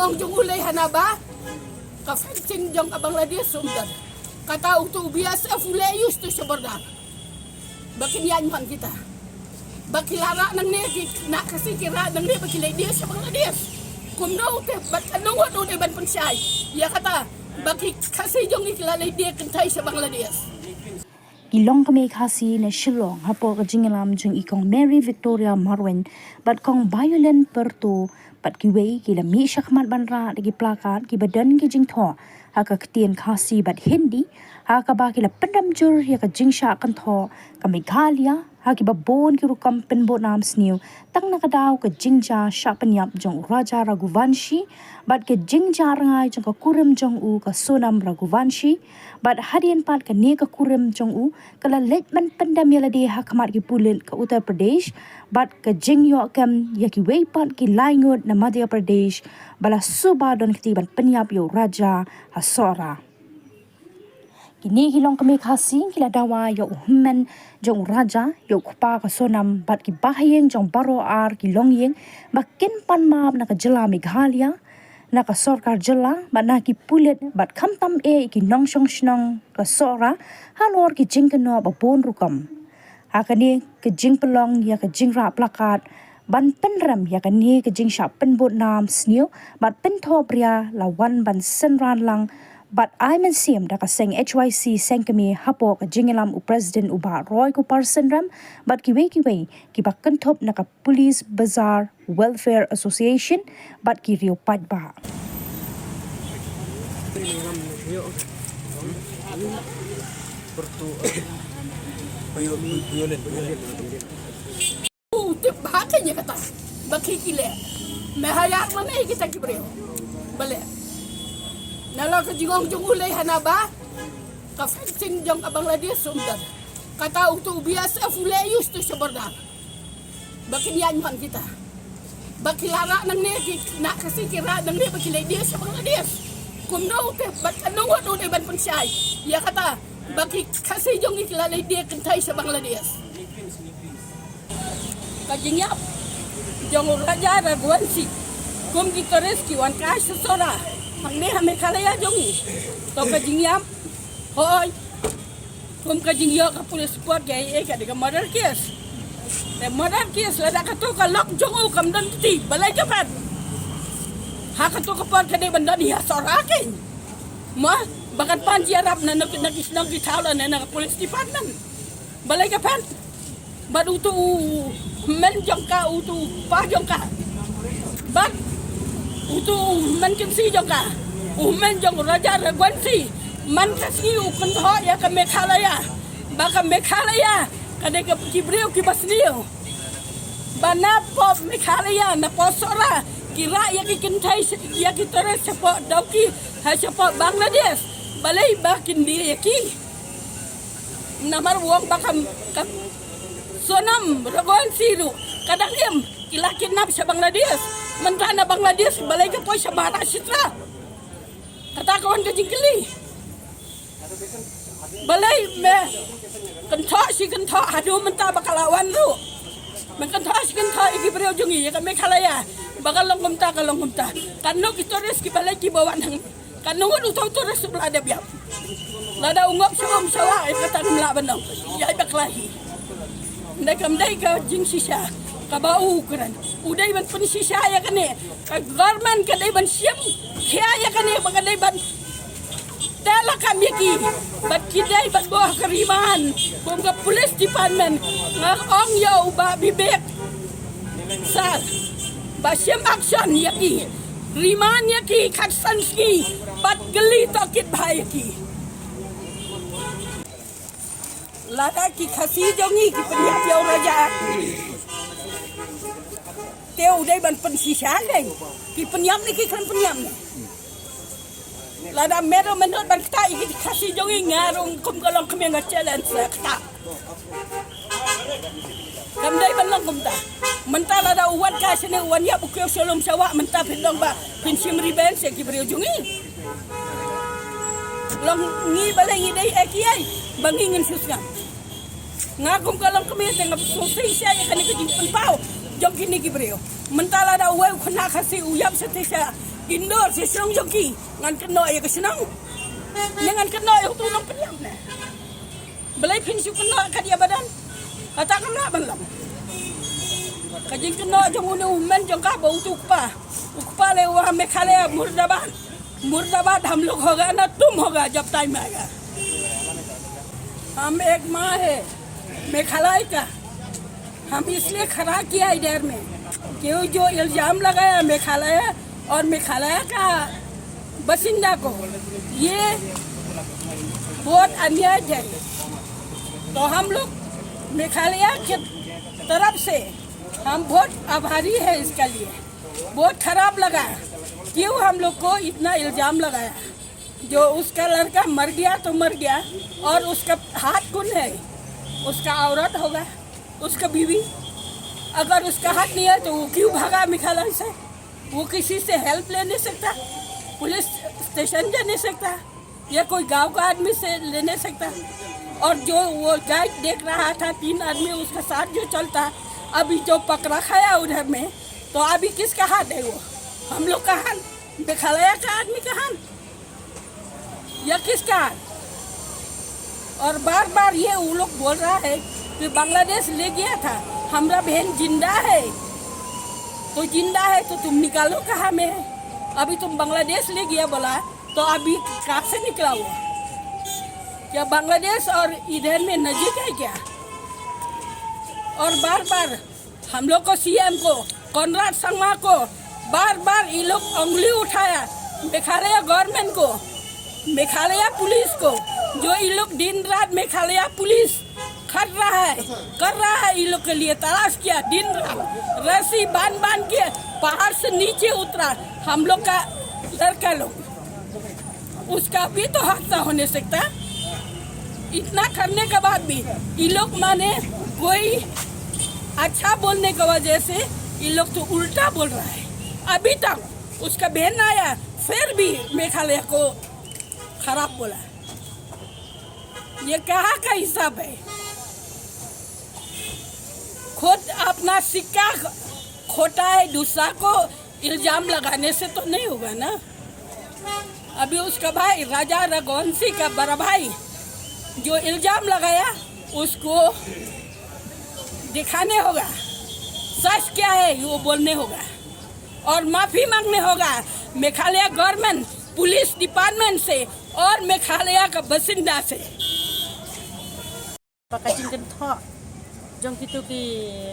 jingong jong ulay hanaba ka fencing jong ka Bangladesh sumdan kata utu biasa fulayus tu sebarda bakin yan man kita bakilara nang ne nak kasi kira nang ne bakilay dia sa Bangladesh kumno te bat anong wado de ban pansay ya kata baki kasi jong ikilalay dia kentay sa Bangladesh Ilong kami kasi na Shillong hapo ka jingalam jung ikong Mary Victoria Marwen bat kong violent perto bat kiway kila mi siya kamat banra lagi plakat ki badan ki jing tho haka ketien kasi bat hindi haka ba kila pendam jur ya ka jing siya kan tho kami galia haki babon ki rukam penbo nam sniu tang nakadaw ka jingja siya penyap jong Raja Raghuvanshi bat ke jingja rangai jong ka kurim jong u ka Sonam Raghuvanshi bat hadian pat ka ne ka kurim jong u kala let man pendam yala de hakamat ki pulit ka Uttar Pradesh bat ka jing yo kam yaki wei pat ki laingot na Madhya Pradesh bala suba don kitiban penyap yo Raja Hasora Kini hilong kami kasi kila dawa yo hummen jong raja yo kupa ka Sonam bat ki bahayeng jong baro ar ki longyeng makin pan map na ka jela Meghalaya na ka sarkar jela bat na ki pulit bat kamtam ki nongshong shnong ka sora halor ki jingkano ba bon rukam hakani ke jing pelong ya ka jingra plakat ban penram ya ka ni ke jing sha penbot nam snio bat pentho pria lawan ban senran lang But I'm in same da ka seng HYC seng kami hapo ka jingalam u President uba Roy ko Parsenram but kiwe ki bakantop na ka Police Bazaar Welfare Association but ki rio pat ba. Tip hakanya kata bakikile mehayak mana kita kibreo bale Nala ka jingong jong ulay hanaba ka fencing jong ka Bangladesh sumdan kata utu biasa fulayus tu sebarda bakin yan man kita bakilara nang ne nak kasi kira nang ne bakilay dia sa Bangladesh kumno te bat anong wado de ban pansay ya kata baki kasi jong ikilalay dia kentay sa Bangladesh kajinyap jong Raja Raghuvanshi kum kita rescue wan ka sora Ang ne hame kalaya jongi to ka jingyam hoy kum ka jingyo ka police sport gay ka de murder case la ka to ka lok jongo kam dan ti balay japat ha ka to ka pot ka de banda ni sorakin ma bakat pan jiarap na nagis nang gitala na police department balay japat badutu men jong ka utu pa jong ka bak Utu man kinsi jong ka umen jong Raja Raghuvanshi man kasi ukentho ya ka Meghalaya baka Meghalaya kade ka kibreo ki basniyo bana po Meghalaya na posora kira ya ki kintay ya ki tore sepo dauki ha sepo Bangladesh balay bakin dia ya ki namar wong baka Sonam Raghuvanshi ru kadang em kilakin nap sa Bangladesh Mentana Bangladesh balay ka po sa Bata Sitra Katakawan ka jingkili Balay me Kentho hadu menta bakalawan lu Kentho ikibreo jungi ya ka Meghalaya bakal longkumta kanok itores ki balay ki bawan hang kanong utaw tores sublada biap lada ungop sawam sawa ay katang laban daw ya baklahi ndai ka jing sisa kabau keran uday ban penisisa ya kane garman kadai ban siam kya ya kane bagadai ban dala kami ki bat kidai ban buah keriman bom ka police department ngong yo ba bibek sal ba siam action ya ki riman ya ki katsanski bat geli tokit bhai ki lada ki khasi jongi ki penyap yo raja Teo day ban pensisa deng ki penyam ni ki kan penyam lada mero menot ban kta iki kasi jongi ngarung kum kalong kemi challenge kta kam day ban long kumta menta lada uwan ka sene uwan ya bukyo solom sawa menta pindong ba pinsim riben se ki brio jongi long ngi balai ngi day ekiai bangingin susga ngakum kalong kemi tengap sosai saya kan ki penpau jong kini ki brio mentala da uwe khna khasi uyap setisa indoor si senang joki ngan kena ya ke senang dengan kena yang tu nang pediam ne belai pinsu kena ka dia badan kata kena balam kajing kena jong unu men jong ka bau tu ukpa le wa me khale मुर्दाबाद हम लोग होगा ना तुम होगा जब टाइम आएगा हम एक माँ है मेघालय का हम इसलिए खड़ा किया इधर में क्यों जो इल्जाम लगाया मेघालय और मेघालय का बसिंदा को ये बहुत अन्याय है तो हम लोग मेघालय के तरफ से हम बहुत आभारी है इसके लिए बहुत खराब लगा क्यों हम लोग को इतना इल्जाम लगाया जो उसका लड़का मर गया तो मर गया और उसका हाथ कौन है उसका औरत होगा उसका बीवी अगर उसका हाथ नहीं है तो वो क्यों भागा मेघालय से वो किसी से हेल्प ले नहीं सकता पुलिस स्टेशन जा नहीं सकता या कोई गांव का आदमी से ले नहीं सकता और जो वो गाइड देख रहा था 3 आदमी उसका साथ जो चलता अभी जो पकड़ा खाया उधर में तो अभी किसका हाथ है वो हम लोग का हाथ मेघालय का आदमी का हाथ या किसका हाथ और बार बार ये वो लोग बोल रहा है कि बांग्लादेश ले गया था हमारा बहन जिंदा है तो तुम निकालो कहाँ में है अभी तुम बांग्लादेश ले गया बोला तो अभी कहाँ से निकला हुआ क्या बांग्लादेश और इधर में नजीक है क्या और बार बार हम लोग को सीएम को कॉनराड संगमा को बार बार ये लोग उंगली उठाया मेघालय गवर्नमेंट को मेघालय पुलिस को जो ये लोग दिन रात मेघालय पुलिस कर रहा है ये लोग के लिए तलाश किया दिन रात रस्सी बांध के पहाड़ से नीचे उतरा हम लोग का लड़का लोग उसका भी तो हादसा होने सकता इतना करने के बाद भी ये लोग माने कोई अच्छा बोलने की वजह से ये लोग तो उल्टा बोल रहा है अभी तक उसका बहन आया फिर भी मेघालय को खराब बोला ये कहाँ का हिसाब है खुद अपना सिक्का खोटा है दूसरा को इल्जाम लगाने से तो नहीं होगा ना अभी उसका भाई राजा रघुवंशी का बड़ा भाई जो इल्जाम लगाया उसको दिखाने होगा सच क्या है वो बोलने होगा और माफी मांगने होगा मेघालय गवर्नमेंट पुलिस डिपार्टमेंट से और मेघालय का बसिंदा से Pakajingkan thok jongki tu ki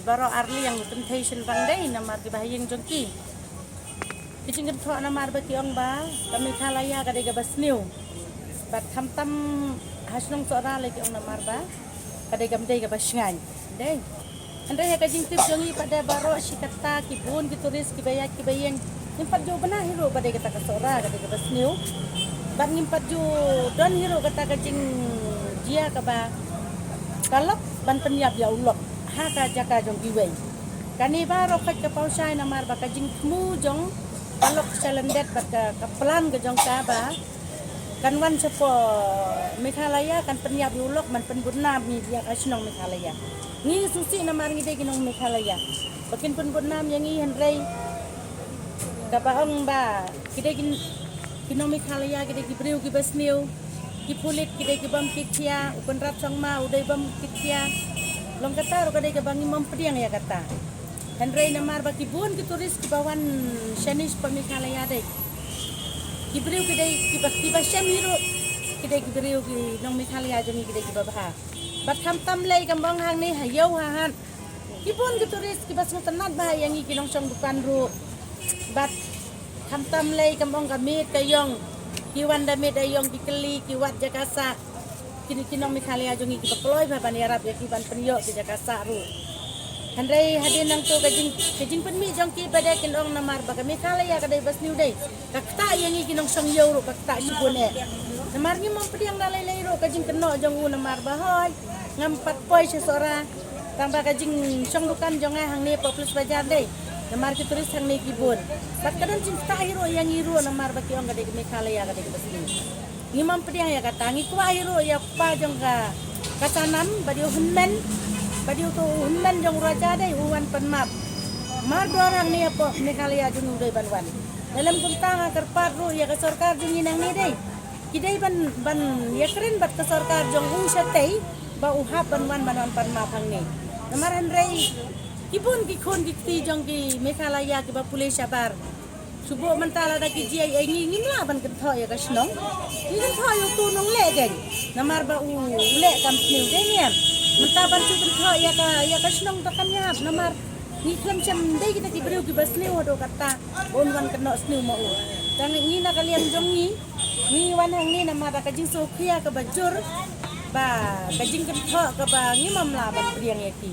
baro arli yang temptation pandai namar ki bahayang jongki kijingkan thok namar baki ong ba kami khalaya ka dega basniu bat khamtam hasnong sora lagi ong namar ba ka dega mdai ka basngan dei andai ha kajing tip jongi pada baro sikata ki bun ki turis ki bayang nimpat jo bana hero pada kata ka sora ka dega basniu bat nimpat jo don hero kata kajing dia ka ba kalap ban penyap ya Allah haka jaka jong giwei kani baro kat ka pausay namar ba kajing mu jong kalok salendet bat ka plan ka jong ka ba kanwan sepo Meghalaya kan penyap ya Allah man penbunna mi dia kasnong Meghalaya ni susi namar ngide ginong Meghalaya bakin penbunna yang i henrei ka baong ba kide ginong Meghalaya kide gibreu gi basniu kipulit kidai ke bam kitia ukon rap sangma udai bam kitia long kata ro kadai ke bangi mempriang ya kata henrei namar baki bun ki turis ki bawan shanish pa Meghalaya dai kibreu kidai ki bakti basam hiro kidai kibreu ki nong Meghalaya jami kidai ki babha bat kham tam lei kambang hang ni hayau ha han ki bun ki turis ki basung tanat ba yang ki nong song dukan ru bat kham tam lei kambang kamit kayong kiwan damit ayong dikeli kiwat Jakasa kini kinong Meghalaya jongi ki bakloi ba ban Arab ya ki ban penyo ki Jakasa ru handai hadin nang to kajing penmi jong ki bada kinong namar ba Meghalaya kadai basniu dai kakta yangi kinong song yo ru kakta sibone namar ni mom pediang dalai ru kajing keno jong u namar ba hoy ngam pat poi sesora tambah kajing song dukan jong hang ni populus bajar dai namar ki turis hang ni kibun bat kadang cinta hero yang hero namar baki ong kadai Meghalaya kadai basniu ngimam pediang ya kata ngi kwa hero ya pa jong ka kasanam badiu hunmen badiu to hunmen jong raja dai uwan penmap Mar orang ni apa Meghalaya jung dei ban. Dalam kuntang kerpat ru ya ke sarkar jung inang ni dei. Kidai ban ya keren bat ke sarkar jung satei ba uhap ban pan ma phang ni. Namaran rei kibun ki khon ki ti jong ki Meghalaya ki ba pulih sabar. Subuh mentala da ki jia ai ngim la ban kan tho ya ka snong. Ni kan tho yo tu nong le gen. Namar ba u le kam sniu de ni. Menta ban tu kan tho ya ka snong ta kan yap namar ni klam cham dei kita ki beriu ki basniu do kata bon wan kan no sniu mo u. Tang ni na kalian jong ni wan hang ni namar da ka jing so khia ka bajur ba ka jing kan tho ka ba ngimam la ban priang ya ki.